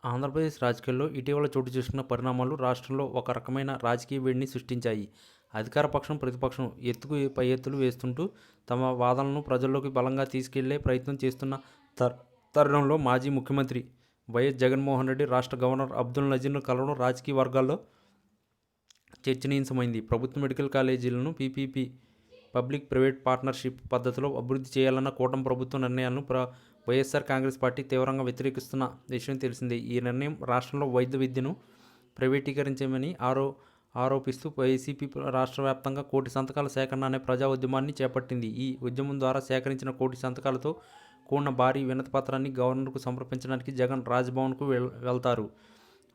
ఆంధ్రప్రదేశ్ రాజకీయాల్లో ఇటీవల చోటు చేసుకున్న పరిణామాలు రాష్ట్రంలో ఒక రకమైన రాజకీయ వేడిని సృష్టించాయి. అధికార పక్షం, ప్రతిపక్షం ఎత్తుకు పై ఎత్తులు వేస్తుంటూ తమ వాదనలను ప్రజల్లోకి బలంగా తీసుకెళ్లే ప్రయత్నం చేస్తున్న తరుణంలో మాజీ ముఖ్యమంత్రి వైఎస్ జగన్మోహన్ రెడ్డి రాష్ట్ర గవర్నర్ అబ్దుల్ నజీర్ను కలవడం రాజకీయ వర్గాల్లో చర్చనీయాంశమైంది. ప్రభుత్వ మెడికల్ కాలేజీలను పీపీపీ పబ్లిక్ ప్రైవేట్ పార్ట్నర్షిప్ పద్ధతిలో అభివృద్ధి చేయాలన్న కూటమి ప్రభుత్వ నిర్ణయాలను వైఎస్ఆర్ కాంగ్రెస్ పార్టీ తీవ్రంగా వ్యతిరేకిస్తున్న విషయం తెలిసిందే. ఈ నిర్ణయం రాష్ట్రంలో వైద్య విద్యను ప్రైవేటీకరించమని ఆరోపిస్తూ వైసీపీ రాష్ట్ర వ్యాప్తంగా 1,00,000 సంతకాల సేకరణ అనే ప్రజా ఉద్యమాన్ని చేపట్టింది. ఈ ఉద్యమం ద్వారా సేకరించిన 1,00,000 సంతకాలతో కూడిన భారీ వినతిపత్రాన్ని గవర్నర్కు సమర్పించడానికి జగన్ రాజ్భవన్కు వెళ్తారు.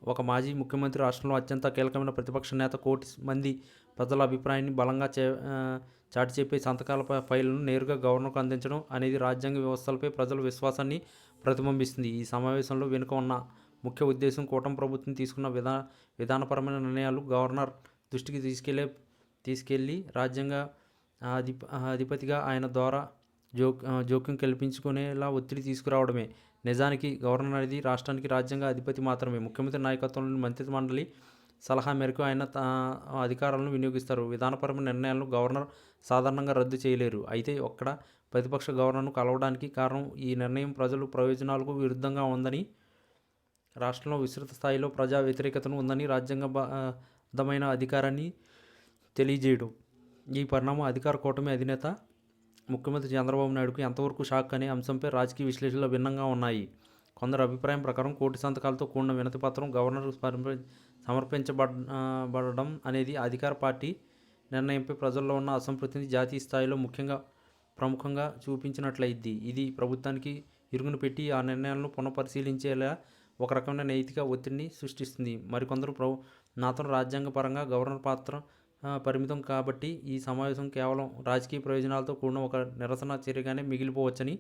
ఒక మాజీ ముఖ్యమంత్రి, రాష్ట్రంలో అత్యంత కీలకమైన ప్రతిపక్ష నేత 1,00,00,000 మంది ప్రజల అభిప్రాయాన్ని బలంగా చాటి చెప్పే సంతకాల ఫైళ్లను నేరుగా గవర్నర్కు అందించడం అనేది రాజ్యాంగ వ్యవస్థలపై ప్రజల విశ్వాసాన్ని ప్రతిబింబిస్తుంది. ఈ సమావేశంలో వెనుక ఉన్న ముఖ్య ఉద్దేశం కూటమి ప్రభుత్వం తీసుకున్న విధానపరమైన నిర్ణయాలు గవర్నర్ దృష్టికి తీసుకెళ్లి రాజ్యాంగ అధిపతిగా ఆయన ద్వారా జోక్యం కల్పించుకునేలా ఒత్తిడి తీసుకురావడమే. నిజానికి గవర్నర్ అనేది రాష్ట్రానికి రాజ్యాంగ అధిపతి మాత్రమే. ముఖ్యమంత్రి నాయకత్వంలోని మంత్రిమండలి సలహా మేరకు ఆయన అధికారాలను వినియోగిస్తారు. విధానపరమైన నిర్ణయాలను గవర్నర్ సాధారణంగా రద్దు చేయలేరు. అయితే అక్కడ ప్రతిపక్ష గవర్నర్ను కలవడానికి కారణం ఈ నిర్ణయం ప్రజల ప్రయోజనాలకు విరుద్ధంగా ఉందని, రాష్ట్రంలో విస్తృత స్థాయిలో ప్రజా వ్యతిరేకతను ఉందని రాజ్యాంగబద్ధమైన అధికారాన్ని తెలియజేయడం. ఈ పరిణామం అధికార కూటమి అధినేత ముఖ్యమంత్రి చంద్రబాబు నాయుడుకు ఎంతవరకు షాక్ అనే అంశంపై రాజకీయ విశ్లేషణలు భిన్నంగా ఉన్నాయి. కొందరు అభిప్రాయం ప్రకారం 1,00,000 సంతకాలతో కూడిన వినతిపత్రం గవర్నర్కు సమర్పించబడడం అనేది అధికార పార్టీ నిర్ణయంపై ప్రజల్లో ఉన్న అసంతృప్తిని జాతీయ స్థాయిలో ప్రముఖంగా చూపించినట్లయింది. ఇది ప్రభుత్వానికి ఇరుగును పెట్టి ఆ నిర్ణయాలను పునఃపరిశీలించేలా ఒక రకమైన నైతిక ఒత్తిడిని సృష్టిస్తుంది. మరికొందరు నాతోను రాజ్యాంగపరంగా గవర్నర్ పాత్ర పరిమితం కాబట్టి ఈ సమావేశం కేవలం రాజకీయ ప్రయోజనాలతో కూడిన ఒక నిరసన చర్యగానే మిగిలిపోవచ్చని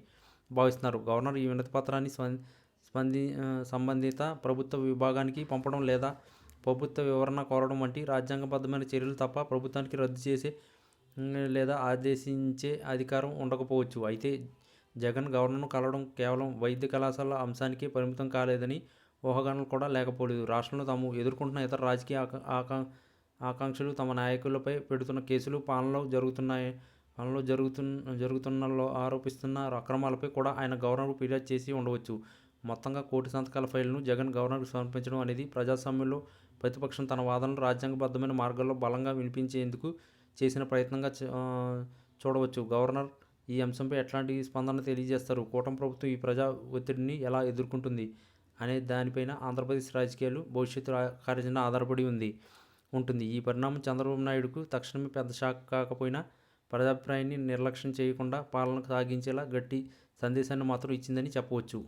భావిస్తున్నారు. గవర్నర్ ఈ వినతిపత్రాన్ని సంబంధిత ప్రభుత్వ విభాగానికి పంపడం లేదా ప్రభుత్వ వివరణ కోరడం వంటి రాజ్యాంగబద్ధమైన చర్యలు తప్ప ప్రభుత్వానికి రద్దు చేసే లేదా ఆదేశించే అధికారం ఉండకపోవచ్చు. అయితే జగన్ గవర్నర్ను కలవడం కేవలం వైద్య కళాశాల అంశానికే పరిమితం కాలేదని ఊహాగానాలు కూడా లేకపోలేదు. రాష్ట్రంలో తాము ఎదుర్కొంటున్న ఇతర రాజకీయ ఆకాంక్షలు, తమ నాయకులపై పెడుతున్న కేసులు, పాలనలో జరుగుతున్నలో ఆరోపిస్తున్న అక్రమాలపై కూడా ఆయన గవర్నర్కు ఫిర్యాదు చేసి ఉండవచ్చు. మొత్తంగా 1,00,000 సంతకాల ఫైల్ను జగన్ గవర్నర్కు సమర్పించడం అనేది ప్రజాస్వామ్యంలో ప్రతిపక్షం తన వాదనలు రాజ్యాంగబద్ధమైన మార్గాల్లో బలంగా వినిపించేందుకు చేసిన ప్రయత్నంగా చూడవచ్చు. గవర్నర్ ఈ అంశంపై ఎట్లాంటి స్పందన తెలియజేస్తారు, కూటమి ప్రభుత్వం ఈ ప్రజా ఒత్తిడిని ఎలా ఎదుర్కొంటుంది అనే దానిపైన ఆంధ్రప్రదేశ్ రాజకీయాలు భవిష్యత్తు కార్యాచరణ ఆధారపడి ఉంటుంది. ఈ పరిణామం చంద్రబాబు నాయుడుకు తక్షణమే పెద్ద షాక్ కాకపోయినా ప్రజాభిప్రాయాన్ని నిర్లక్ష్యం చేయకుండా పాలన సాగించేలా గట్టి సందేశాన్ని మాత్రం ఇచ్చిందని చెప్పవచ్చు.